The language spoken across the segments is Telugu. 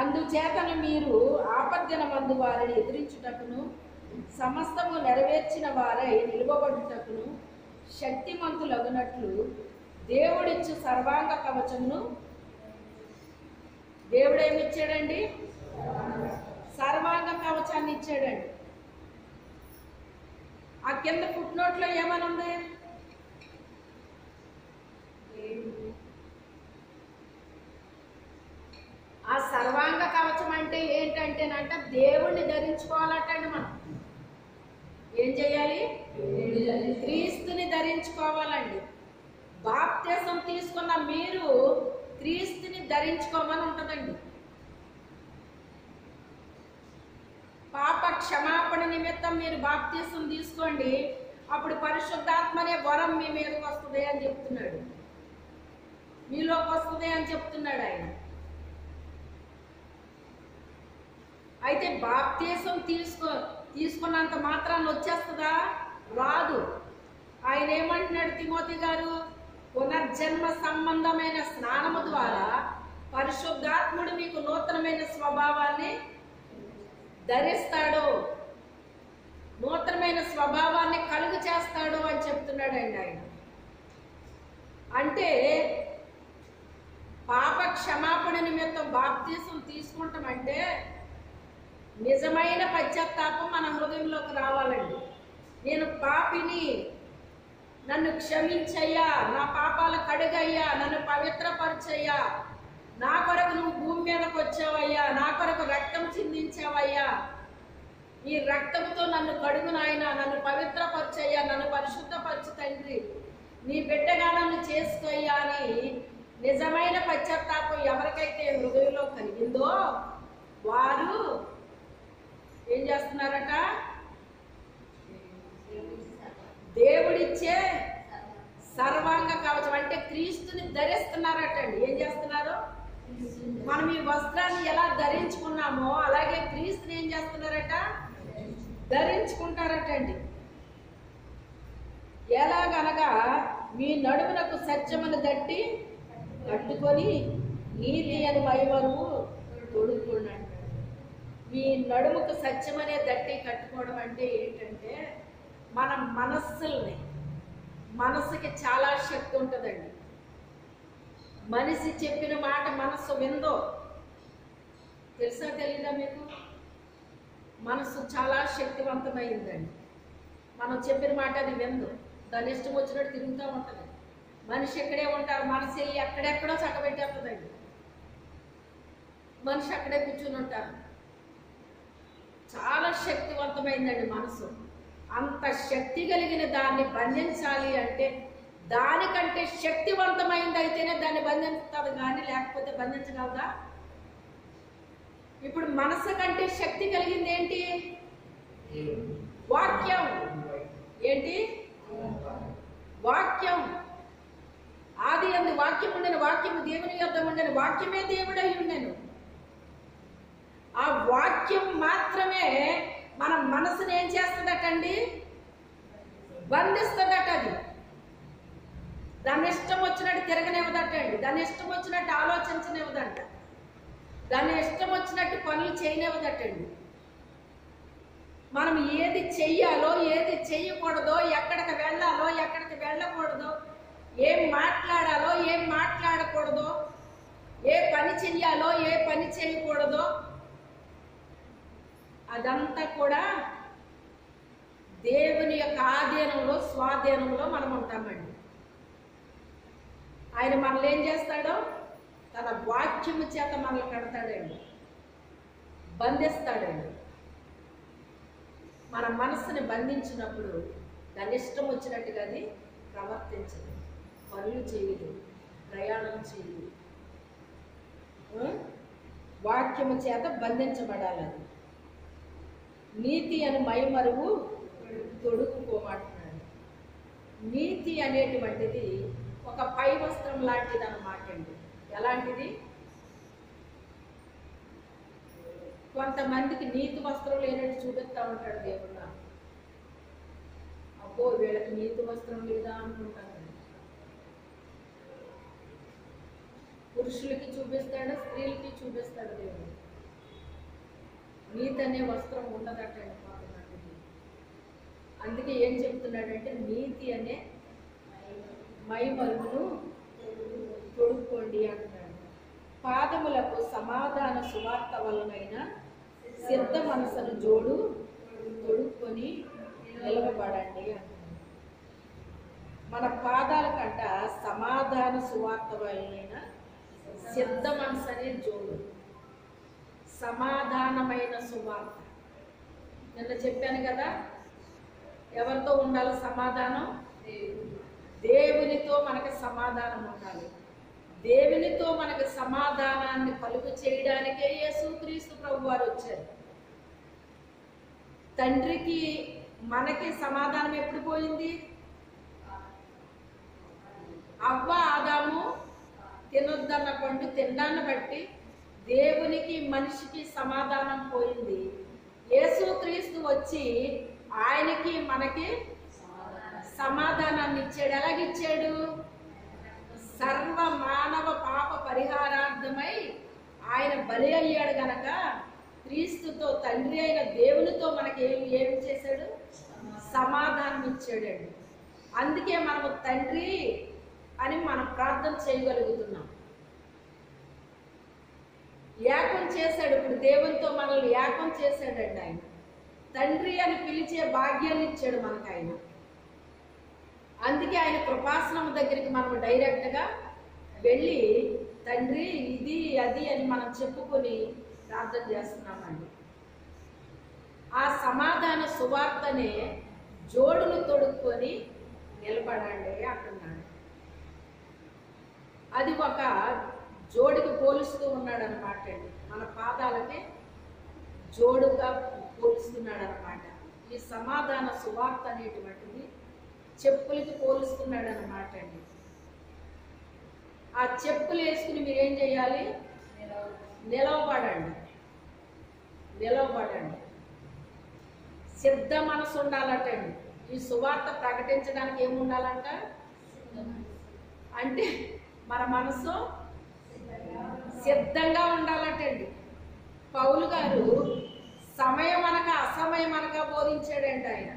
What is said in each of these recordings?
అందుచేతను మీరు ఆపద్దినమందు వారిని ఎదిరించుటకును సమస్తము నెరవేర్చిన వారై నిలువబడుటకును శక్తిమంతులగునట్లు దేవుడిచ్చు సర్వాంగ కవచమును దేవుడు ఏమి ఇచ్చాడండి? సర్వాంగ కవచాన్ని ఇచ్చాడండి. ఆ కింద ఫుట్నోట్లో ఏమని ఉంది? ఆ సర్వాంగ కవచం అంటే ఏంటంటేనంట దేవుణ్ణి ధరించుకోవాలటండి. మనం ఏం చేయాలి? క్రీస్తుని ధరించుకోవాలండి. బాప్తిసం తీసుకున్న మీరు క్రీస్తుని ధరించుకోమని ఉంటుందండి. పాప క్షమాపణ నిమిత్తం మీరు బాప్తిసం తీసుకోండి, అప్పుడు పరిశుద్ధాత్మ అనే వరం మీ మీదకి వస్తుంది అని చెప్తున్నాడు, మీలోకి వస్తుంది అని చెప్తున్నాడు ఆయన. అయితే బాప్తిసం తీసుకున్నంత మాత్రాన్ని వచ్చేస్తుందా? రాదు. ఆయన ఏమంటున్నాడు తిమోతి గారు? పునర్జన్మ సంబంధమైన స్నానము ద్వారా పరిశుద్ధాత్ముడు మీకు నూతనమైన స్వభావాన్ని ధరిస్తాడు, నూతనమైన స్వభావాన్ని కలుగు చేస్తాడు అని చెప్తున్నాడండి ఆయన. అంటే పాప క్షమాపణ నిమిత్తం బాప్తిసం తీసుకుంటామంటే నిజమైన పశ్చాత్తాపం మన హృదయంలోకి రావాలండి. నేను పాపిని, నన్ను క్షమించయ్యా, నా పాపాల కడుగయ్యా, నన్ను పవిత్రపరచయ్యా, నా కొరకు నువ్వు భూమి మీదకి వచ్చావయ్యా, నా కొరకు రక్తం చిందించావయ్యా, ఈ రక్తంతో నన్ను కడుగు నాయనా, నన్ను పవిత్రపరచయ్యా, నన్ను పరిశుద్ధపరచు తండ్రి, నీ బిడ్డగా నన్ను చేసుకోయ్యా అని నిజమైన పశ్చాత్తాపం ఎవరికైతే హృదయంలో కలిగిందో వారు ఏం చేస్తున్నారట? దేవుడిచ్చే సర్వాంగ కవచం అంటే క్రీస్తుని ధరిస్తున్నారటండి. ఏం చేస్తున్నారు? మనం ఈ వస్త్రాన్ని ఎలా ధరించుకున్నామో అలాగే క్రీస్తుని ఏం చేస్తున్నారట? ధరించుకుంటారటండి. ఎలాగనగా మీ నడుమునకు సత్యమును దట్టి కట్టుకొని నీతి అని మైవరువు తొడుక్కున్నాడు. మీ నడుముకు సత్యమనే దట్టి కట్టుకోవడం అంటే ఏంటంటే మన మనస్సుకి చాలా శక్తి ఉంటుందండి. మనిషి చెప్పిన మాట మనస్సు విందో తెలుసా తెలీదా మీకు? మనస్సు చాలా శక్తివంతమైందండి. మనం చెప్పిన మాట అది విందో, దాని ఇష్టం వచ్చినట్టు తిరుగుతూ ఉంటుంది. మనిషి ఎక్కడే ఉంటారు, మనసు వెళ్ళి ఎక్కడెక్కడో చక్కబెట్టేస్తుందండి. మనిషి అక్కడే కూర్చుని ఉంటారు. చాలా శక్తివంతమైందండి మనసు. అంత శక్తి కలిగిన దాన్ని బంధించాలి అంటే దానికంటే శక్తివంతమైంది అయితేనే దాన్ని బంధిస్తుంది, కానీ లేకపోతే బంధించగలదా? ఇప్పుడు మనసు కంటే శక్తి కలిగింది ఏంటి? వాక్యం. ఏంటి? వాక్యం. ఆది యందు వాక్యం ఉండెను, వాక్యము దేవుని యొద్ద ఉండెను, వాక్యమే దేవుడై ఉండెను. ఆ వాక్యం మాత్రమే మన మనసుని ఏం చేస్తుందటండి? బంధిస్తుందట. అది దాని ఇష్టం వచ్చినట్టు తిరగనివ్వదటండి, దాని ఇష్టం వచ్చినట్టు ఆలోచించనివ్వదంట, దాని ఇష్టం వచ్చినట్టు పనులు చేయనివ్వదటండి. మనం ఏది చెయ్యాలో ఏది చెయ్యకూడదో, ఎక్కడికి వెళ్ళాలో ఎక్కడికి వెళ్ళకూడదో, ఏం మాట్లాడాలో ఏం మాట్లాడకూడదో, ఏ పని చెయ్యాలో ఏ పని చేయకూడదో అదంతా కూడా దేవుని యొక్క ఆధీనంలో స్వాధీనంలో మనం ఉంటామండి. ఆయన మనల్ని ఏం చేస్తాడో తన వాక్యము చేత మనల్ని కడతాడండి, బంధిస్తాడండి. మన మనస్సుని బంధించినప్పుడు దాని ఇష్టం వచ్చినట్టుగా అది ప్రవర్తించదు, పనులు చేయదు, ప్రయాణం చేయదు. వాక్యము చేత బంధించబడాలి. నీతి అని మైమరువు తొడుక్కుపోమంటున్నాడు. నీతి అనేటువంటిది ఒక పై వస్త్రం లాంటిది అన్నమాట అండి. ఎలాంటిది? కొంతమందికి నీతి వస్త్రం లేనట్టు చూపిస్తూ ఉంటాడు దేవుడు. అబ్బో వీళ్ళకి నీతి వస్త్రం లేదా అనుకుంటాను. పురుషులకి చూపిస్తాడు, స్త్రీలకి చూపిస్తాడు దేవుడు. నీతి అనే వస్త్రం ఉండదటండి కొంతమందికి. అందుకే ఏం చెప్తున్నాడంటే నీతి అనే మైమరును తొడుక్కోండి అంటున్నాడు. పాదములకు సమాధాన సువార్త వలనైన సిద్ధ మనసును జోడు తొడుక్కొని నిలవబడండి అంటున్నాడు. మన పాదాల కంట సమాధాన సువార్త వలనైన సిద్ధ మనసు అనే జోడు, సమాధానమైన సువార్త. నిన్న చెప్పాను కదా, ఎవరితో ఉండాలి సమాధానం? దేవునితో మనకి సమాధానం ఉండాలి. దేవునితో మనకి సమాధానాన్ని కలుగు చేయడానికే యేసుక్రీస్తు ప్రభు వారు వచ్చారు. తండ్రికి మనకి సమాధానం ఎప్పుడు పోయింది? అవ్వ ఆదాము తినొద్దన్న పండు తినడాన్ని బట్టి దేవునికి మనిషికి సమాధానం పోయింది. యేసుక్రీస్తు వచ్చి ఆయనకి మనకి సమాధానాన్ని ఇచ్చాడు. ఎలాగిచ్చాడు? సర్వ మానవ పాప పరిహారార్థమై ఆయన బలి అయ్యాడు గనక క్రీస్తుతో తండ్రి అయిన దేవునితో మనకి ఏమి చేశాడు? సమాధానం ఇచ్చాడండి. అందుకే మనము తండ్రి అని మనం ప్రార్థన చేయగలుగుతున్నాం. ఏకం చేశాడు. ఇప్పుడు దేవునితో మనల్ని ఏకం చేశాడండి ఆయన. తండ్రి అని పిలిచే భాగ్యాన్ని ఇచ్చాడు మనకు ఆయన. అందుకే ఆయన కృపాసనం దగ్గరికి మనం డైరెక్ట్గా వెళ్ళి తండ్రి ఇది అది అని మనం చెప్పుకొని ప్రార్థన చేస్తున్నామండి. ఆ సమాధాన సువార్తనే జోడును తొడుక్కొని నిలబడండి అంటున్నాడు. అది ఒక జోడికి పోలుస్తూ ఉన్నాడు అనమాట అండి. మన పాదాలకి జోడుగా పోలుస్తున్నాడు అనమాట. ఈ సమాధాన సువార్త అనేటువంటిది చెప్పులకి పోలుస్తున్నాడు అనమాట అండి. ఆ చెప్పులు వేసుకుని మీరేం చేయాలి? నిలవబడండి. నిలవబడండి. సిద్ధ మనసు ఉండాలటండి. ఈ సువార్త ప్రకటించడానికి ఏముండాలంట? అంటే మన మనసు సిద్ధంగా ఉండాలటండి. పౌలు గారు సమయం అనక అసమయం అనక బోధించాడండి ఆయన.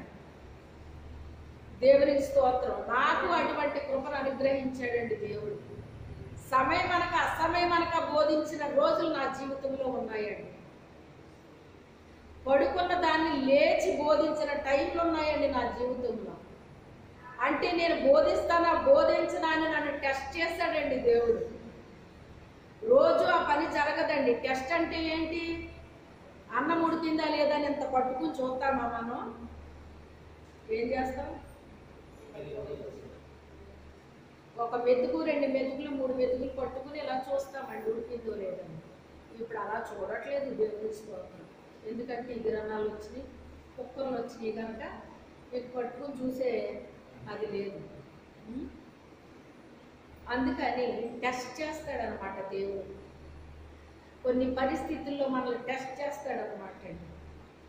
దేవునికి స్తోత్రం. నాకు అటువంటి కృపను అనుగ్రహించాడండి దేవుడు. సమయం అనక అసమయం అనక బోధించిన రోజులు నా జీవితంలో ఉన్నాయండి. పడుకున్న దాన్ని లేచి బోధించిన టైంలు ఉన్నాయండి నా జీవితంలో. అంటే నేను బోధిస్తానా బోధించనా అని నన్ను టెస్ట్ చేశాడండి దేవుడు. రోజు ఆ పని జరగదండి. టెస్ట్ అంటే ఏంటి? అన్నం ఉడికిందా లేదా అని ఇంత పట్టుకుని చూస్తామా మనం? ఏం చేస్తాం? ఒక మెతుకు 2 మెతుకులు 3 మెతుకులు పట్టుకుని ఇలా చూస్తామండి ఉడికిందో లేదని. ఇప్పుడు అలా చూడట్లేదు దేవుని స్తోత్రం. ఎందుకంటే ఈ గిరణాలు వచ్చినాయి, కుక్కర్లు వచ్చినాయి కనుక మీకు పట్టుకుని చూసే అది లేదు. అందుకని టెస్ట్ చేస్తాడనమాట దేవుడు. కొన్ని పరిస్థితుల్లో మనల్ని టెస్ట్ చేస్తాడనమాట అండి.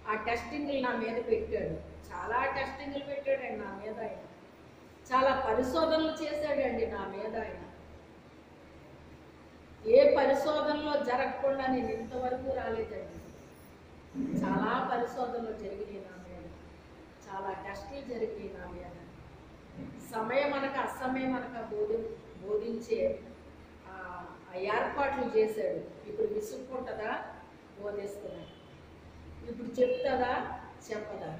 ఆ టెస్టింగ్లు నా మీద పెట్టాడు. చాలా టెస్టింగ్లు పెట్టాడండి నా మీద ఆయన. చాలా పరిశోధనలు చేశాడండి నా మీద ఆయన. ఏ పరిశోధనలో జరగకుండా నేను ఇంతవరకు రాలేదండి. చాలా పరిశోధనలు జరిగినాయి నా మీద. చాలా టెస్టులు జరిగినాయి నా మీద. సమయం అనక అసమయం అనక బోధించే ఏర్పాట్లు చేశాడు. ఇప్పుడు విసుక్కుంటుందా? బోధిస్తుందా? ఇప్పుడు చెప్తుందా? చెప్పదా?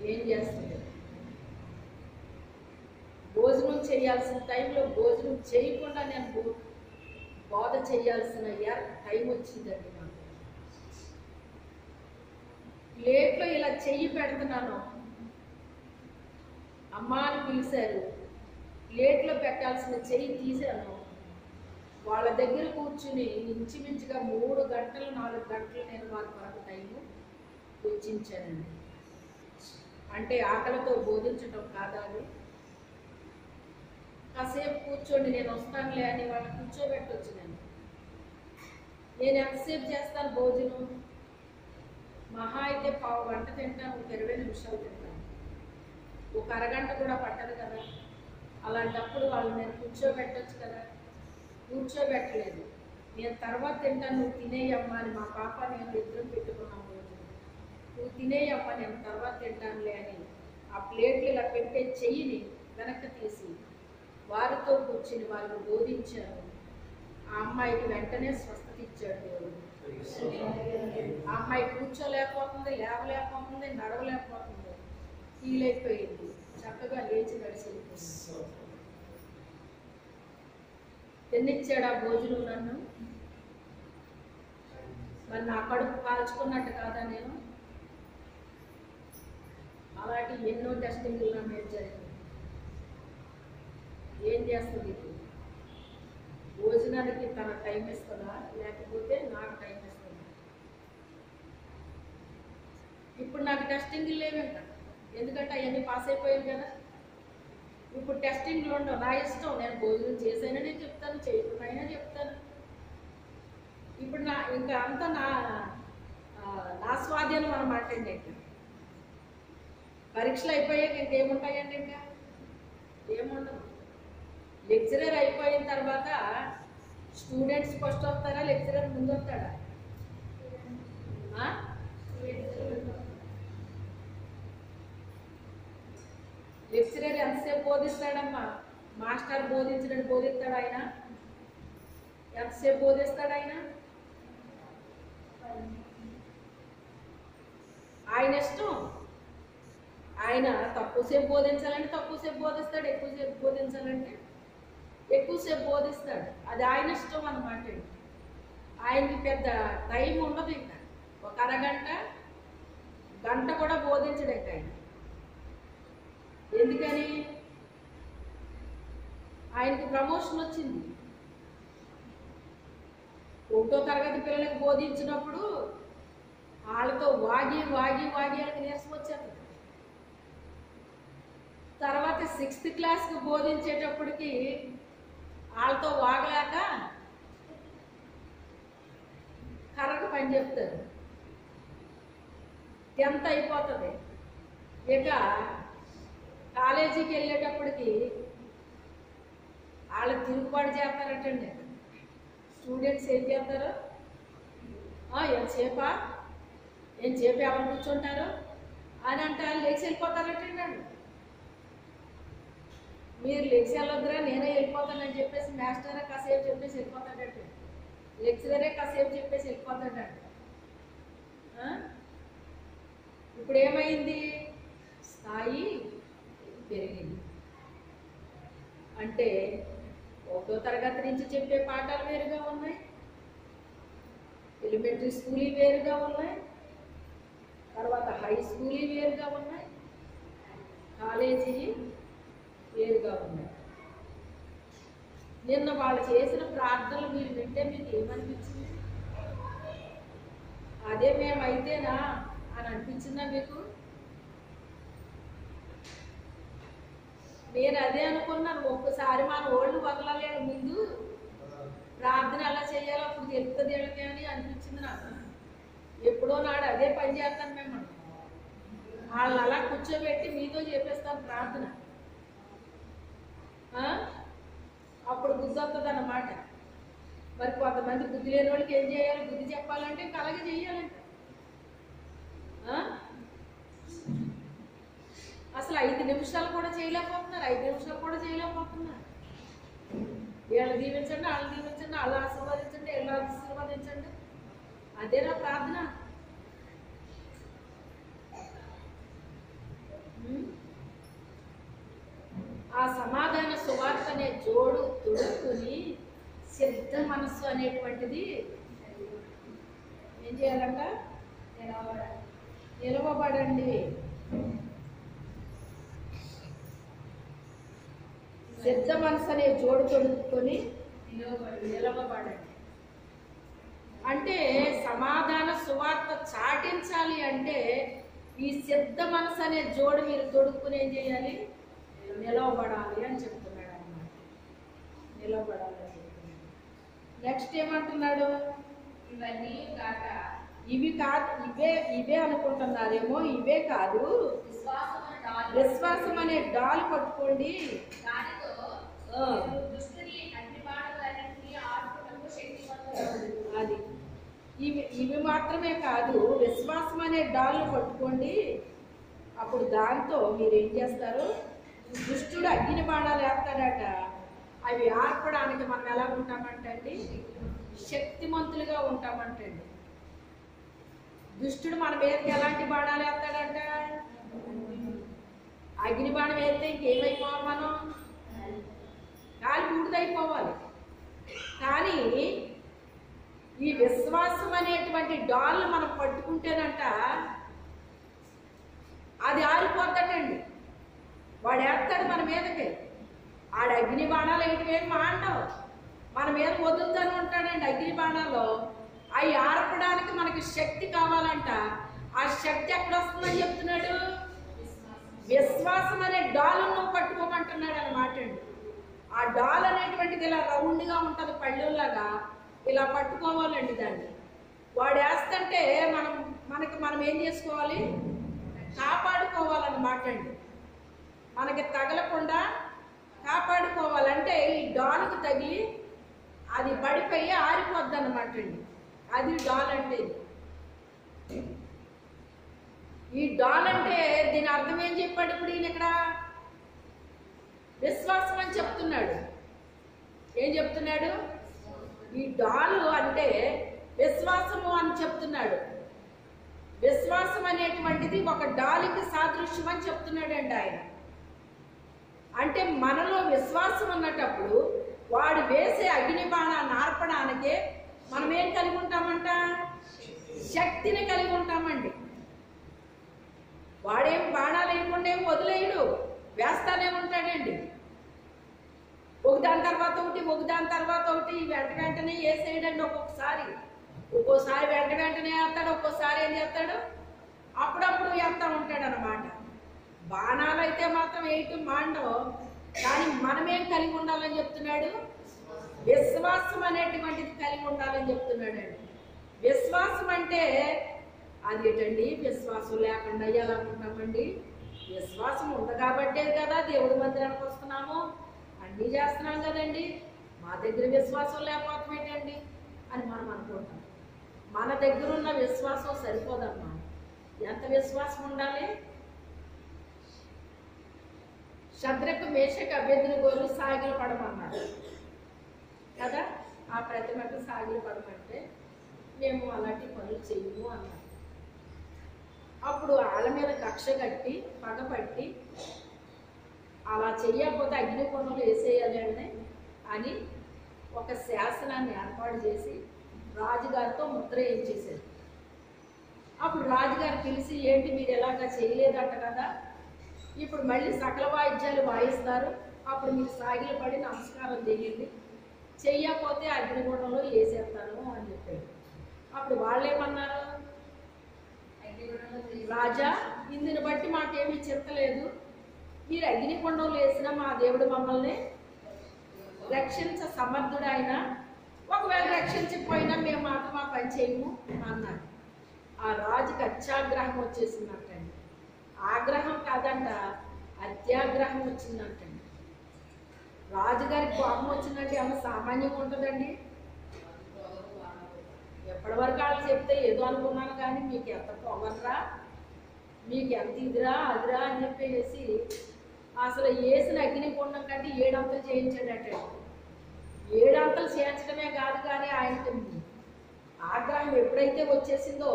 ఏం చేస్తుంది? భోజనం చేయాల్సిన టైంలో భోజనం చేయకుండా నేను బోధ చేయాల్సిన టైం వచ్చిందండి నాకు. ప్లేట్లో ఇలా చెయ్యి పెడుతున్నాను, అమ్మా అని పిలిచారు. ప్లేట్లో పెట్టాల్సిన చెయ్యి తీశాను. వాళ్ళ దగ్గర కూర్చుని ఇంచుమించుగా 3 గంటలు 4 గంటలు నేను వాళ్ళ కొరకు టైము కూర్చించానండి. అంటే ఆకలితో బోధించడం కాదా అది? కాసేపు కూర్చోండి నేను వస్తానులే అని వాళ్ళని కూర్చోబెట్టొచ్చు. నేను ఎంతసేపు చేస్తాను భోజనం? మహా అయితే పావు గంట తింటాను, 20 నిమిషాలు తింటాను. ఒక అరగంట కూడా పట్టదు కదా. అలాంటప్పుడు వాళ్ళు నేను కూర్చోబెట్టొచ్చు కదా. కూర్చోబెట్టలేదు. నేను తర్వాత తింటాను, నువ్వు తినేయమ్మా అని మా పాప నేను ఇద్దరం పెట్టుకున్నాము. నువ్వు తినేయమ్మా, నేను తర్వాత తింటానులే అని ఆ ప్లేట్లు ఇలా పెట్టే చెయ్యిని వెనక్కి తీసి వారితో కూర్చుని వారిని బోధించారు. ఆ అమ్మాయికి వెంటనే స్వస్థత ఇచ్చాడు దేవుడు. ఆ అమ్మాయి కూర్చోలేకపోతుంది, లేవలేకపోతుంది, నడవలేకపోతుంది, హీల్ అయిపోయింది, చక్కగా లేచి నడిచిపోయింది. తిన్నిచ్చాడు ఆ భోజనం నన్ను. మరి నా కడుపు కాల్చుకున్నట్టు కాదా నేను? అలాంటి ఎన్నో టెస్టింగ్లు నా మీద జరిగింది. ఏం చేస్తుంది ఇది? భోజనానికి తన టైం ఇస్తుందా, లేకపోతే నాకు టైం ఇస్తుందా? ఇప్పుడు నాకు టెస్టింగ్లు లేవంట, ఎందుకంటే అవన్నీ పాస్ అయిపోయాను కదా. ఇప్పుడు టెస్టింగ్లు ఉండవు, నా ఇష్టం. నేను భోజనం చేశానని చెప్తాను, చేయకుండా చెప్తాను. ఇప్పుడు ఇంకా అంతా నా స్వాధీనం అన్నమాట అండి. ఇంకా పరీక్షలు అయిపోయాక ఇంకేముంటాయండి? ఇంకా ఏముండదు. లెక్చరర్ అయిపోయిన తర్వాత స్టూడెంట్స్ ఫస్ట్ వస్తారా, లెక్చరర్ ముందు వస్తాడా? లెక్చరర్ ఎంతసేపు బోధిస్తాడమ్మా? మాస్టర్ బోధిస్తాడు ఆయన? ఎంతసేపు బోధిస్తాడు ఆయన? ఆయన ఇష్టం. ఆయన తక్కువసేపు బోధించాలంటే తక్కువసేపు బోధిస్తాడు, ఎక్కువసేపు బోధించాలంటే ఎక్కువసేపు బోధిస్తాడు. అది ఆయన ఇష్టం అన్నమాట. ఆయనకి పెద్ద టైం ఉండదు. ఇంకా ఒక అరగంట, గంట కూడా బోధించడానికి ఆయన. ఎందుకని? ఆయనకి ప్రమోషన్ వచ్చింది. 1వ తరగతి పిల్లలకు బోధించినప్పుడు వాళ్ళతో వాగి వాళ్ళకి నీరసం వచ్చేది. తర్వాత 6th క్లాస్కి బోధించేటప్పటికి వాళ్ళతో వాగలేక కర్రకు పని చెప్తారు. 10th అయిపోతుంది. ఇక కాలేజీకి వెళ్ళేటప్పటికి వాళ్ళు తిరుగుబాటు చేస్తారటండి. స్టూడెంట్స్ ఏం చేస్తారు? ఎంతసేపు ఎవరు కూర్చుంటారు అని అంటే వాళ్ళు లేచి వెళ్ళిపోతారటండి. మీరు లేచి వెళ్ళొద్దురా, నేనే వెళ్ళిపోతానని చెప్పేసి మాస్టరే కాసేపు చెప్పేసి వెళ్ళిపోతాడట, లెక్చరరే కాసేపు చెప్పేసి వెళ్ళిపోతాడట. ఇప్పుడు ఏమైంది? స్థాయి పెరిగింది. అంటే 1వ తరగతి నుంచి చెప్పే పాఠాలు వేరుగా ఉన్నాయి, ఎలిమెంటరీ స్కూల్ వేరుగా ఉన్నాయి, తర్వాత హై స్కూల్ వేరుగా ఉన్నాయి, కాలేజీ వేరుగా ఉన్నాయి. నిన్న వాళ్ళు చేసిన ప్రార్థనలు మీరు వింటే మీకు ఏమనిపించింది? అదే మేమైతేనా అని అనిపించిందా మీకు? నేను అదే అనుకున్నాను. ఒక్కసారి మన ఓళ్ళు వదలలేడు, ముందు ప్రార్థన ఎలా చేయాలో అప్పుడు తెలుస్తుంది వీళ్ళకి అని అనిపించింది నాకు. ఎప్పుడో నాడు అదే పని చేస్తాను మిమ్మల్ని. వాళ్ళని అలా కూర్చోబెట్టి మీతో చెప్పేస్తాను ప్రార్థన. అప్పుడు బుద్ధి వస్తుంది అన్నమాట. మరి కొంతమంది బుద్ధి లేని వాళ్ళకి ఏం చేయాలి? బుద్ధి చెప్పాలంటే ఇంకా అలాగే చెయ్యాలంట. అసలు 5 నిమిషాలు కూడా చేయలేకపోతున్నారు, 5 నిమిషాలు కూడా చేయలేకపోతున్నారు. వీళ్ళు దీవించండి, వాళ్ళు దీవించండి, వాళ్ళు ఆశీర్వదించండి, వీళ్ళు ఆశీర్వదించండి. అదేనా ప్రార్థన? ఆ సమాధాన సువార్త అనే జోడు తొడుక్కుని సిద్ధ మనస్సు అనేటువంటిది ఏం చేయాలంట? నిలవబడండి. సిద్ధ మనసు అనే జోడు తొడుక్కుని నిలవబడండి. అంటే సమాధాన సువార్త చాటించాలి అంటే ఈ సిద్ధ మనసు అనే జోడు మీరు తొడుక్కుని ఏం చేయాలి? నిలవబడాలి అని చెప్తున్నాడు అన్నమాట. నిలవబడాలి అని చెప్తున్నాడు. నెక్స్ట్ ఏమంటున్నాడు? ఇవన్నీ కాక ఇవి కాదు, ఇవే అనుకుంటున్నారేమో. ఇవే కాదు, విశ్వాసం అనే డాల్ పట్టుకోండి. దానితో దుష్టుని అగ్నిబాణలన్నిటినీ ఆర్పుటకు శక్తివంతుడు. అది ఇవి మాత్రమే కాదు, విశ్వాసం అనే డాల్ను పట్టుకోండి. అప్పుడు దాంతో మీరు ఏం చేస్తారు? దుష్టుడు అగ్ని బాణాలు వేస్తాడట. అవి ఆర్పడానికి మనం ఎలా ఉంటామంటండి? శక్తిమంతులుగా ఉంటామంటండి. దుష్టుడు మన మీదకి ఎలాంటి బాణాలు వేస్తాడంట? అగ్ని బాణం వేస్తే ఇంకేమైపోవాలి? మనం కాలి బూడిదైపోవాలి. కానీ ఈ విశ్వాసం అనేటువంటి డాల్ను మనం పట్టుకుంటేనంట అది ఆరిపోద్దటండి. వాడు వేస్తాడు మన మీదకి. ఆడ అగ్ని బాణాలు వేయటమేం మాండవు, మన మీద వదులుతూనే ఉంటాడండి అగ్ని బాణాలు. అవి ఆర్పడానికి మనకి శక్తి కావాలంట. ఆ శక్తి ఎక్కడ వస్తుందని చెప్తున్నాడు? విశ్వాసం అనే డాలను పట్టుకోమంటున్నాడు అన్నమాట అండి. ఆ డాల్ అనేటువంటిది ఇలా రౌండ్గా ఉంటుంది, పళ్ళులాగా. ఇలా పట్టుకోవాలండి దాన్ని. వాడు వేస్తుంటే మనం ఏం చేసుకోవాలి? కాపాడుకోవాలన్నమాట అండి. మనకి తగలకుండా కాపాడుకోవాలంటే ఈ డాల్కు తగిలి అది పడిపోయి ఆరిపోద్ది అన్నమాట అండి. అది డాల్ అంటే. ఈ డాల్ అంటే దీని అర్థం ఏం చెప్పాడు ఇప్పుడు ఈయన ఇక్కడ? విశ్వాసం అని చెప్తున్నాడు. ఏం చెప్తున్నాడు? ఈ డాలు అంటే విశ్వాసము అని చెప్తున్నాడు. విశ్వాసం అనేటువంటిది ఒక డాలుకి సాదృశ్యం అని చెప్తున్నాడండి ఆయన. అంటే మనలో విశ్వాసం ఉన్నటప్పుడు వాడు వేసే అగ్ని బాణాన్ని ఆర్పడానికే మనం ఏం కలిగి ఉంటామంట? శక్తిని కలిగి ఉంటామండి. వాడేం బాణాలు వేయకుండా ఏం వదిలేయడు, వేస్తానే ఉంటాడండి. ఒకదాని తర్వాత ఒకటి వెంటనే వేసేయడండి. ఒక్కోసారి వెంటనే వేస్తాడు, ఒక్కోసారి ఏం చేస్తాడు? అప్పుడప్పుడు వేస్తా ఉంటాడు అన్నమాట. బాణాలు అయితే మాత్రం వేయటం మాండవు. కానీ మనమేం కలిగి ఉండాలని చెప్తున్నాడు? విశ్వాసం అనేటువంటిది కలిగి ఉండాలని చెప్తున్నాడు అండి. విశ్వాసం అంటే అదేటండి? విశ్వాసం లేకుండా ఎలా ఉంటామండి? విశ్వాసం ఉంది కాబట్టే కదా దేవుడి మందిరానికి వస్తున్నాము, అన్నీ చేస్తున్నాం కదండి. మా దగ్గర విశ్వాసం లేకపోతే ఏంటండి అని మనం అనుకుంటాం. మన దగ్గర ఉన్న విశ్వాసం సరిపోదమ్మా. ఎంత విశ్వాసం ఉండాలి? శద్రకు, మేషకు, అబేద్నెగోలు సాగిల పడమన్నారు కదా. ఆ ప్రతిమకు సాగిల పడమంటే మేము అలాంటి పనులు చేయము అన్నారు. అప్పుడు వాళ్ళ మీద కక్ష కట్టి పగపట్టి అలా చెయ్యకపోతే అగ్నికొండలు వేసేయాలి అని ఒక శాసనాన్ని ఏర్పాటు చేసి రాజుగారితో ముద్ర వేయించేశారు. అప్పుడు రాజుగారు పిలిచి, ఏంటి మీరు ఎలాగా చేయలేదంట కదా, ఇప్పుడు మళ్ళీ సకల వాయిద్యాలు వాయిస్తారు, అప్పుడు మీరు సాగిల పడి నమస్కారం చేయండి, చెయ్యకపోతే అగ్నిగుండంలో వేసేస్తాను అని చెప్పాడు. అప్పుడు వాళ్ళేమన్నారు? రాజా, ఇందుని బట్టి మాకేమీ చింతలేదు, మీరు అగ్నిగుండంలో వేసినా మా దేవుడు మమ్మల్ని రక్షించ సమర్థుడు. ఆయన ఒకవేళ రక్షించకపోయినా మేము మాత్రం మా పని చేయము అన్నారు. ఆ రాజుకి అత్యాగ్రహం వచ్చేసిందంటండి. ఆగ్రహం కాదంట, అత్యాగ్రహం వచ్చిందంటండి. రాజుగారికి కోపం వచ్చిందంటే ఏమన్నా సామాన్యంగా ఉంటుందండి? ఎప్పటి వరకు వాళ్ళు చెప్తే ఏదో అనుకున్నాను, కానీ మీకు ఎంత పొగర్రా, మీకు ఎంత ఇదిరా అదిరా అని చెప్పేసి అసలు వేసిన అగ్నిగుండం కంటే 7 అంతలు చేయించాడట. 7 అంతలు చేయించడమే కాదు, కానీ ఆయనకి ఆగ్రహం ఎప్పుడైతే వచ్చేసిందో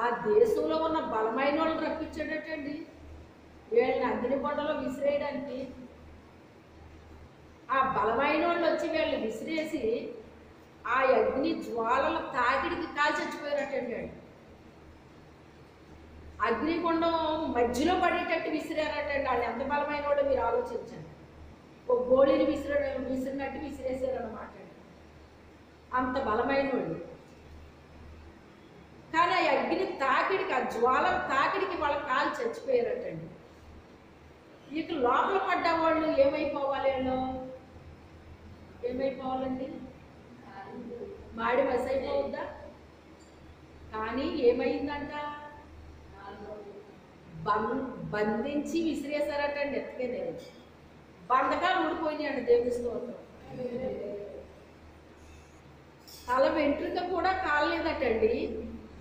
ఆ దేశంలో ఉన్న బలమైన వాళ్ళని రప్పించాడటండి వీళ్ళని అగ్నిగుండంలో విసిరేయడానికి. ఆ బలమైన వాళ్ళు వచ్చి వీళ్ళని విసిరేసి ఆ అగ్ని జ్వాలల తాకిడికి కాల్చి చచ్చిపోయారటండి. అగ్నిగుండం మధ్యలో పడేటట్టు విసిరారటండి. వాళ్ళు ఎంత బలమైన వాడో మీరు ఆలోచించండి. ఒక గోళీని విసిరినట్టు విసిరేసారన్నమాట. అంత బలమైన వాళ్ళు. కానీ ఆ అగ్ని తాకిడికి, ఆ జ్వాలల తాకిడికి వాళ్ళ కాలు చచ్చిపోయారటండి. ఇక లోపల పడ్డ వాళ్ళు ఏమైపోవాలి? ఏమైపోవాలండి? మాడి మసైపోవద్దా? కానీ ఏమైందంట? బంధించి విసిరేశారటండి. ఎత్తుకే దేవుడు బంధకాలు ఊడిపోయినాయండి. దేవుని స్తోత్రం. తల వెంట్రుక కూడా కాలేదటండి.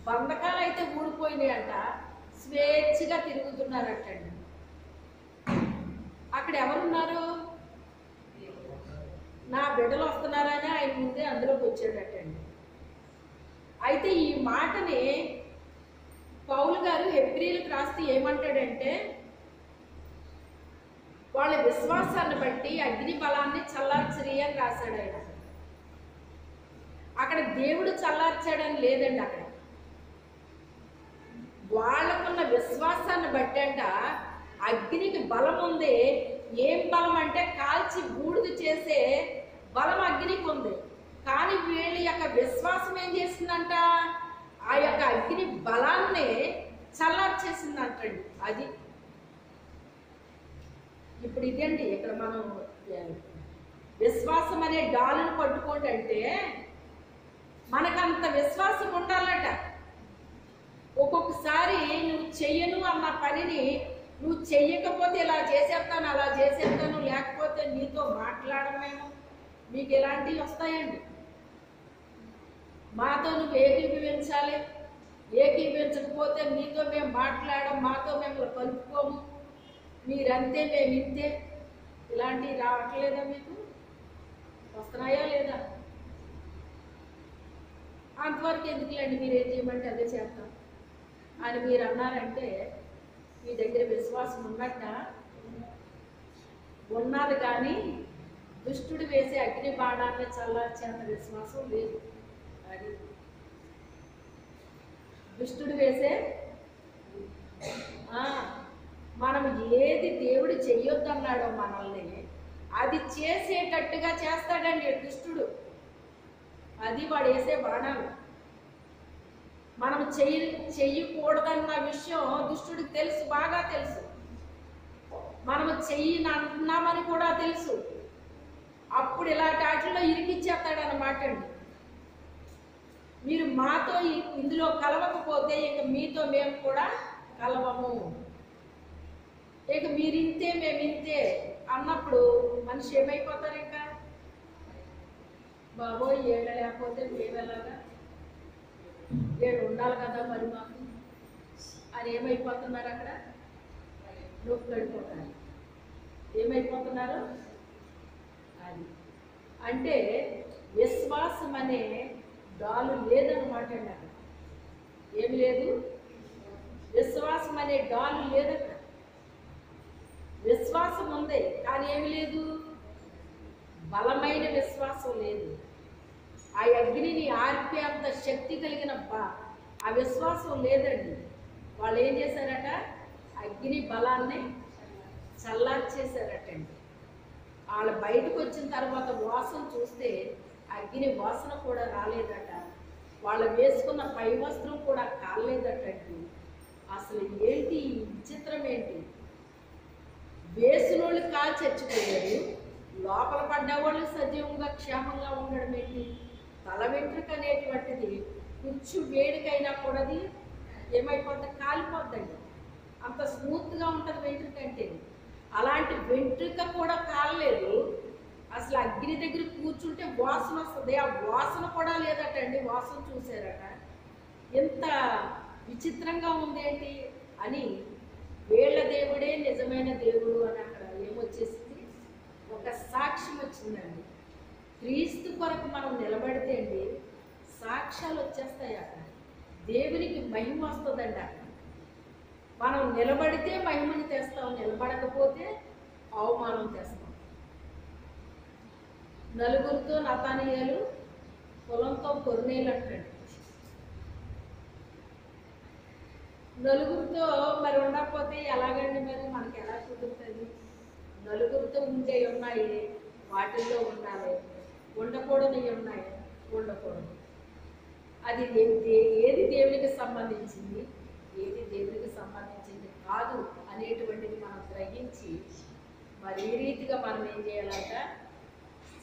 బంధకాలు అయితే ఊడిపోయినాయి అంట. స్వేచ్ఛగా తిరుగుతున్నారటండి. అక్కడ ఎవరున్నారు? నా బిడ్డలు వస్తున్నారని ఆయన ముందే అందులోకి వచ్చాడటండి. అయితే ఈ మాటని పౌలు గారు హెబ్రీలకు రాస్తే ఏమంటాడంటే, వాళ్ళ విశ్వాసాన్ని బట్టి అగ్ని బలాన్ని చల్లార్చరి అని రాశాడు ఆయన. అక్కడ దేవుడు చల్లార్చాడని లేదండి. అక్కడ వాళ్ళకున్న విశ్వాసాన్ని బట్టి అంట అగ్నికి బలం ఉంది. ఏం బలం అంటే కాల్చి బూడిద చేసే బలం అగ్నికి ఉంది. కానీ వీళ్ళ యొక్క విశ్వాసం ఏం చేసిందంట? ఆ యొక్క అగ్ని బలాన్ని చల్లార్చేసిందంటండి. అది ఇప్పుడు ఇదండి ఇక్కడ మనం విశ్వాసం అనే డాలును పట్టుకోండి అంటే మనకంత విశ్వాసం ఉండాలట. ఒక్కొక్కసారి నువ్వు చెయ్యను అన్న పనిని నువ్వు చెయ్యకపోతే ఇలా చేసేస్తాను, అలా చేసేస్తాను, లేకపోతే నీతో మాట్లాడమేమో, మీకు ఇలాంటివి వస్తాయండి. మాతో నువ్వు ఏకీభవించాలి, ఏకీభవించకపోతే మీతో మేము మాట్లాడడం, మాతో మేము కలుపుకోము, మీరంతే మేము ఇంతే, ఇలాంటివి రావట్లేదా? మీకు వస్తున్నాయా లేదా? అంతవరకు ఎందుకులేండి, మీరు ఏం చేయమంటే అదే చేస్తాం అని మీరు అన్నారంటే మీ దగ్గర విశ్వాసం ఉన్నట్ట ఉన్నది. కానీ దుష్టుడు వేసే అగ్ని బాణాన్ని చల్లార్చేంత విశ్వాసం లేదు. అది దుష్టుడు వేసే మనం ఏది దేవుడు చెయ్యొద్దన్నాడో మనల్ని అది చేసేటట్టుగా చేస్తాడండి దుష్టుడు. అది వాడు వేసే బాణాలు. మనం చెయ్యకూడదన్న విషయం దుష్టుడికి తెలుసు, బాగా తెలుసు. మనము చెయ్యనన్నామని కూడా తెలుసు. అప్పుడు ఇలాంటి వాటిలో ఇరికిచ్చేస్తాడనమాట అండి. మీరు మాతో ఇందులో కలవకపోతే ఇక మీతో మేము కూడా కలవము, ఇక మీరింతే మేమింతే అన్నప్పుడు మనిషి ఏమైపోతారు? ఇంకా బాబోయ్ ఏడ లేకపోతే మేమెలాగా, ఏడు ఉండాలి కదా మరి మాకు అని ఏమైపోతున్నారు? అక్కడ నొప్పి పడిపోతారు. ఏమైపోతున్నారు? అది అంటే విశ్వాసం అనే డాలు లేదన్నమాట అండి. అక్కడ ఏమి లేదు, విశ్వాసం అనే డాలు లేదు. అక్కడ విశ్వాసం ఉంది కానీ ఏమి లేదు, బలమైన విశ్వాసం లేదు. ఆ అగ్నిని ఆర్పే అంత శక్తి కలిగిన ఆ విశ్వాసం లేదండి. వాళ్ళు ఏం చేశారట? అగ్ని బలాన్ని చల్లార్చేశారటండి. వాళ్ళు బయటకు వచ్చిన తర్వాత వాసన చూస్తే అగ్ని వాసన కూడా రాలేదట. వాళ్ళు వేసుకున్న పై వస్త్రం కూడా కాలేదటండి. అసలు ఏంటి విచిత్రం? ఏంటి వేసినోళ్ళు కాలు చచ్చిపోయారు, లోపల పడ్డవాళ్ళు సజీవంగా క్షేమంగా ఉండడం ఏంటి? తల వెంట్రుక అనేటువంటిది కొంచెం వేడికైనా కూడా అది ఏమైపోతుంది? కాలిపోద్దండి. అంత స్మూత్గా ఉంటుంది వెంట్రుక అంటే. అలాంటి వెంట్రుక కూడా కాలలేదు. అసలు అగ్ని దగ్గర కూర్చుంటే వాసన వస్తుంది, ఆ వాసన కూడా లేదటండి. వాసన చూసారట. ఎంత విచిత్రంగా ఉంది ఏంటి అని. వీళ్ళ దేవుడే నిజమైన దేవుడు అని అక్కడ ఏమొచ్చేసింది? ఒక సాక్ష్యం వచ్చిందండి. క్రీస్తు కొరకు మనం నిలబడితే అండి సాక్ష్యాలు వచ్చేస్తాయి. అక్కడ దేవునికి మహిమ వస్తుందండి. అక్కడ మనం నిలబడితే మహిమని తెస్తాం, నిలబడకపోతే అవమానం తెస్తాం. నలుగురితో నతానీయులు పొలంతో కొర్నేలు అంటాడు. నలుగురితో మరి ఉండకపోతే ఎలాగండి? మరి మనకి ఎలా కుదురుతుంది? నలుగురితో ఉండే ఉన్నాయి, వాటిల్లో ఉండాలి. ఉండకూడనివి ఉన్నాయి, ఉండకూడదు. అది ఏది దేవునికి సంబంధించింది, ఏది దేవునికి సంబంధించింది కాదు అనేటువంటిది మనం గ్రహించి మరి ఈ రీతిగా మనం ఏం చేయాలంట?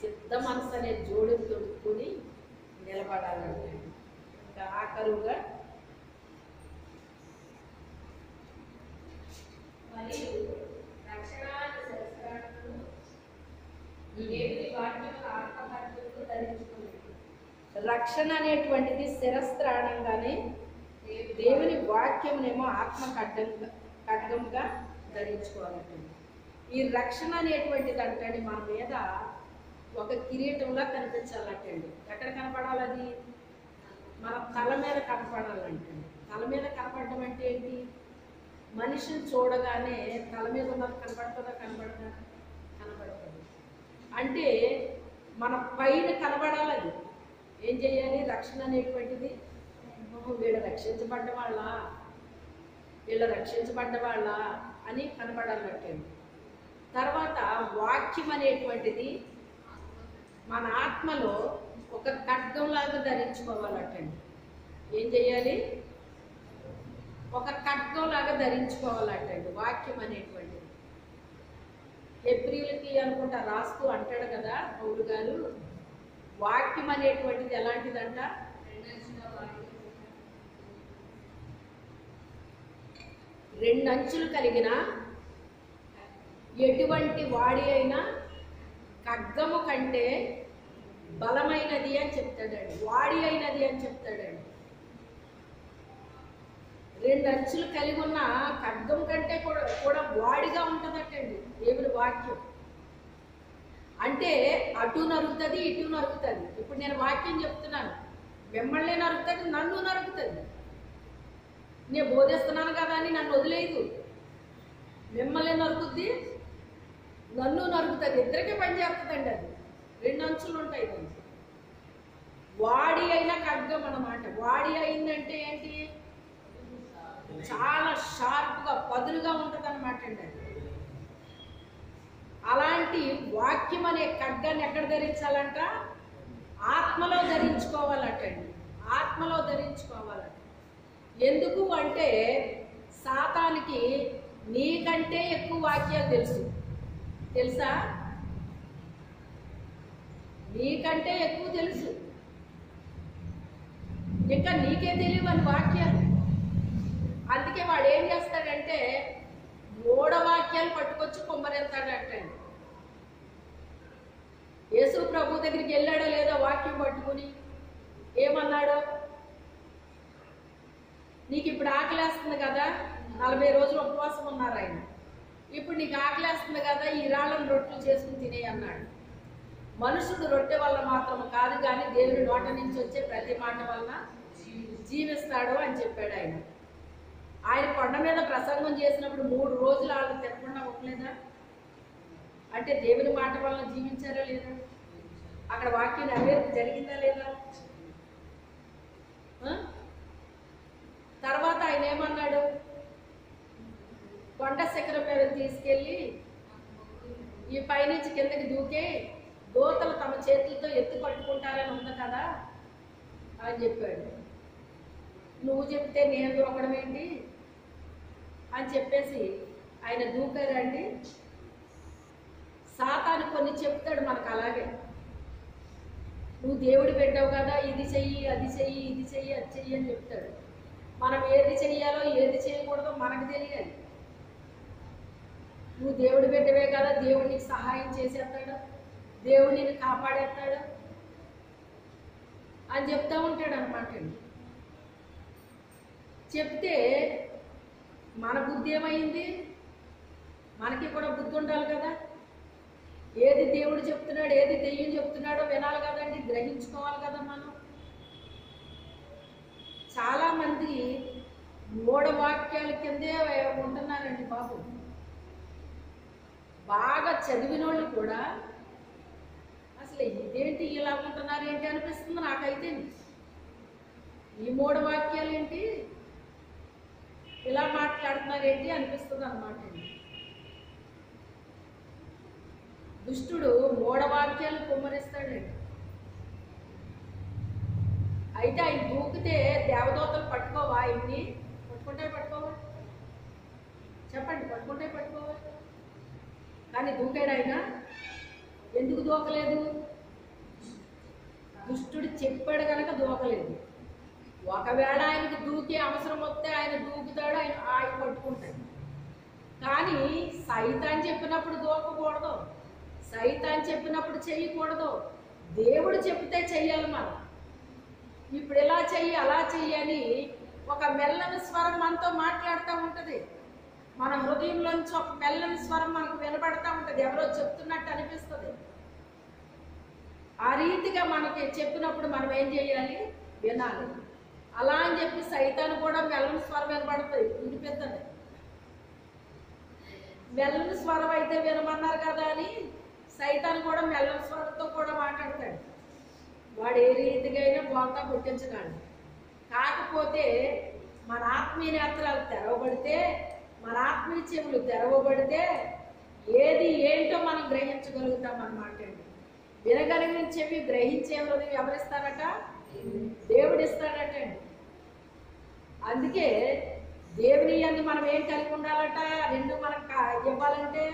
సిద్ధ మనసు అనే జోడుని తొడుక్కుని నిలబడాలంటే. ఇంకా ఆఖరుగా మరియు రక్షణాన్ని దేవుని వాక్యం ఆత్మకర్తలు ధరించుకుని. రక్షణ అనేటువంటిది శిరస్త్రాణంగానే దేవుని వాక్యమునేమో ఆత్మ ఖడ్గంగా ధరించుకోవాలంటండి. ఈ రక్షణ అనేటువంటిది అంటండి మన మీద ఒక కిరీటంలా కనిపించాలంటండి. ఎక్కడ కనపడాలి అది? మన తల మీద కనపడాలంటండి. తల మీద కనపడడం అంటే ఏంటి? మనిషిని చూడగానే తల మీద ఉన్నది కనపడుతుందా? కనపడుతుంది. అంటే మన పైన కనబడాలి అది. ఏం చేయాలి? రక్షణ అనేటువంటిది వీళ్ళు రక్షించబడ్డ వాళ్ళ అని కనబడాలంటండి. తర్వాత వాక్యం అనేటువంటిది మన ఆత్మలో ఒక ఖడ్గంలాగా ధరించుకోవాలటండి. ఏం చేయాలి? ఒక ఖడ్గంలాగా ధరించుకోవాలటండి వాక్యం అనేటువంటిది. ఏప్రిల్కి అనుకుంటా రాస్తూ అంటాడు కదా పౌలు గారు, వాక్యం అనేటువంటిది ఎలాంటిదంట? రెండు అంచులు కలిగిన ఎటువంటి వాడి అయినా ఖడ్గము కంటే బలమైనది అని చెప్తాడండి. వాడి అయినది అని చెప్తాడండి. రెండు అంచులు కలిగి ఉన్న ఖడ్గం కంటే కూడా వాడిగా ఉంటుందటండి దేవుని వాక్యం. అంటే అటు నరుగుతుంది, ఇటు నరుగుతుంది. ఇప్పుడు నేను వాక్యం చెప్తున్నాను, మిమ్మల్ని నరుగుతుంది, నన్ను నరుగుతుంది. నేను బోధిస్తున్నాను కదా అని నన్ను వదిలేదు. మిమ్మల్ని నరుగుద్ది, నన్ను నరుగుతుంది. ఇద్దరికే పని చేస్తుందండి. అది రెండు అంచులు ఉంటాయి దానికి. వాడి అయిన ఖడ్గం అన్నమాట. వాడి అయిందంటే ఏంటి? చాలా షార్ప్గా పదులుగా ఉంటుంది అనమాట అండి అది. అలాంటి వాక్యం అనే ఖడ్గాన్ని ఎక్కడ ధరించాలంట? ఆత్మలో ధరించుకోవాలటండి. ఆత్మలో ధరించుకోవాలట. ఎందుకు అంటే సాతానికి నీకంటే ఎక్కువ వాక్యాలు తెలుసా? నీకంటే ఎక్కువ తెలుసు. ఇంకా నీకే తెలియవని వాక్యాలు. అందుకే వాడు ఏం చేస్తాడంటే మూఢవాక్యాలు పట్టుకొచ్చి కొమ్మరెత్తాడంటండి. యేసు ప్రభు దగ్గరికి వెళ్ళాడో లేదో వాక్యం పట్టుకుని ఏమన్నాడు? నీకు ఇప్పుడు ఆకలేస్తుంది కదా, 40 రోజులు ఉపవాసం ఉన్నారు ఆయన. ఇప్పుడు నీకు ఆకలేస్తుంది కదా, ఈ రాళ్ళను రొట్టెలు చేసుకుని తినే అన్నాడు. మనుషుడు రొట్టె వల్ల మాత్రం కాదు కానీ దేవుని నోట నుంచి వచ్చే ప్రతి మాట వలన జీవిస్తాడు అని చెప్పాడు ఆయన. ఆయన కొండ మీద ప్రసంగం చేసినప్పుడు 3 రోజులు వాళ్ళు తినకుండా ఉండలేదా? అంటే దేవుని మాట వలన జీవించారా లేదా? అక్కడ వాక్యం నెరవేర్పు జరిగిందా లేదా? తర్వాత ఆయన ఏమన్నాడు? కొండ శిఖరం మీద తీసుకెళ్ళి ఈ పైనుంచి కిందకి దూకే దోతలు తమ చేతులతో ఎత్తి పట్టుకుంటారని ఉంది కదా అని చెప్పాడు. నువ్వు చెప్తే నేను దూకడం ఏంటి అని చెప్పేసి ఆయన దూకారండి. సాతాను కొన్ని చెప్తాడు మనకు అలాగే. నువ్వు దేవుడు పెట్టావు కదా, ఇది చెయ్యి, అది చెయ్యి, ఇది చెయ్యి, అది చెయ్యి అని చెప్తాడు. మనం ఏది చెయ్యాలో ఏది చేయకూడదో మనకు తెలియాలి. నువ్వు దేవుడు పెట్టవే కదా, దేవుడు నీకు సహాయం చేసేస్తాడు, దేవుడు నిన్ను కాపాడేస్తాడు అని చెప్తా ఉంటాడు అనమాట. చెప్తే మన బుద్ధి ఏమైంది? మనకి కూడా బుద్ధి ఉండాలి కదా. ఏది దేవుడు చెప్తున్నాడు, ఏది దెయ్యం చెప్తున్నాడో వినాలి కదండి, గ్రహించుకోవాలి కదా మనం. చాలామంది మూఢవాక్యాల కిందే ఉంటున్నారండి బాబు. బాగా చదివిన వాళ్ళు కూడా అసలు ఇదేంటి ఇలా ఉంటున్నారు ఏంటి అనిపిస్తుంది నాకైతే. ఈ మూఢవాక్యాలు ఏంటి, ఇలా మాట్లాడుతున్నారు ఏంటి అనిపిస్తుంది అన్నమాట. దుష్టుడు మూఢవాక్యాలు కుమ్మరిస్తాడండి. అయితే ఆయన దూకితే దేవదూతలు పట్టుకోవా? ఆయన్ని పట్టుకోవా? చెప్పండి, పట్టుకోవా? కానీ దూకాడు ఆయన. ఎందుకు దూకలేదు? దుష్టుడు చెప్పాడు కనుక దూకలేదు. ఒకవేళ ఆయనకు దూకే అవసరం వస్తే ఆయన దూకుతాడు, ఆయన పట్టుకుంటాడు. కానీ సైతాన్ చెప్పినప్పుడు దూకకూడదు, సైతాన్ చెప్పినప్పుడు చెయ్యకూడదు. దేవుడు చెప్తే చెయ్యాలి మనం. ఇప్పుడు ఇలా చెయ్యి అలా చెయ్యి అని ఒక మెల్లని స్వరం మనతో మాట్లాడుతూ ఉంటుంది. మన హృదయంలోంచి ఒక మెల్లని స్వరం మనకు వినబడతా ఉంటుంది, ఎవరో చెప్తున్నట్టు అనిపిస్తుంది. ఆ రీతిగా మనకి చెప్పినప్పుడు మనం ఏం చేయాలి? వినాలి. అలా అని చెప్పి సైతాను కూడా మెల్లని స్వరం వినబడుతుంది, వినిపిస్తుంది. మెల్లని స్వరం అయితే వినమన్నారు కదా అని సైతాను కూడా మెల్లని స్వరంతో కూడా మాట్లాడతాడు. వాడు ఏ రీతిగా అయినా బోల్తా పుట్టించగలడు. కాకపోతే మన ఆత్మీయ నేత్రాలు తెరవబడితే, మన ఆత్మీయ చెవులు తెరవబడితే ఏది ఏంటో మనం గ్రహించగలుగుతాం అన్నమాట అండి. వినగలిగిన చెవి గ్రహించే హృదయం ఎవరిస్తారట? దేవుడు ఇస్తాడట అండి. అందుకే దేవుని యందు మనం ఏం కలిగి ఉండాలట? రెండు మనకు ఇవ్వాలంటే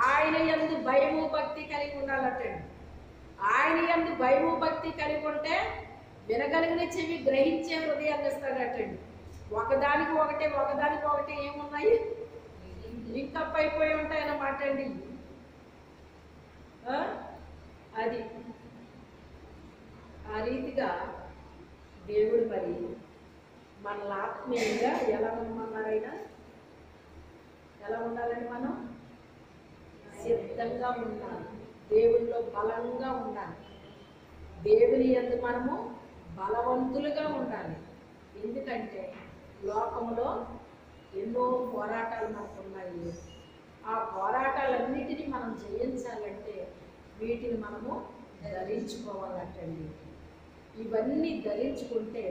ఆయన యందు భయము భక్తి కలిగి ఉండాలట అండి. ఆయన యందు భయము భక్తి కలిగి ఉంటే వినగలిగిన చెవి గ్రహించే హృదయాన్ని ఇస్తాడటండి. ఒకదానికి ఒకటి ఏమున్నాయి? లింకప్ అయిపోయి ఉంటాయి అన్నమాట అండి. అది ఆ రీతిగా దేవుడు మరి మనల్ని ఆత్మీయంగా ఎలా ఉండమన్నారైనా, ఎలా ఉండాలని మనం సిద్ధంగా ఉండాలి. దేవునిలో బలంగా ఉండాలి. దేవుని యందు మనము బలవంతులుగా ఉండాలి. ఎందుకంటే లోకంలో ఎన్నో పోరాటాలు మనకు ఉన్నాయి. ఆ పోరాటాలన్నిటినీ మనం జయించాలంటే వీటిని మనము ధరించుకోవాలంటండి. ఇవన్నీ ధరించుకుంటే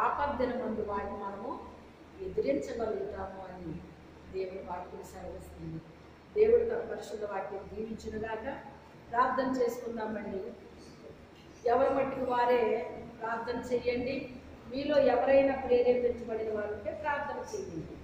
ఆపద్దన మందు వాటిని మనము ఎదిరించగలుగుతాము అని దేవుని వాక్యం సెలవిస్తుంది. దేవుడు తన పరిశుద్ధ వాక్యం దీవించునుగాక. ప్రార్థన చేసుకుందామండి. ఎవరి మట్టుకు వారే ప్రార్థన చెయ్యండి. మీలో ఎవరైనా ప్రేరేపించబడిన వారు ఉంటే ప్రార్థన చేయండి.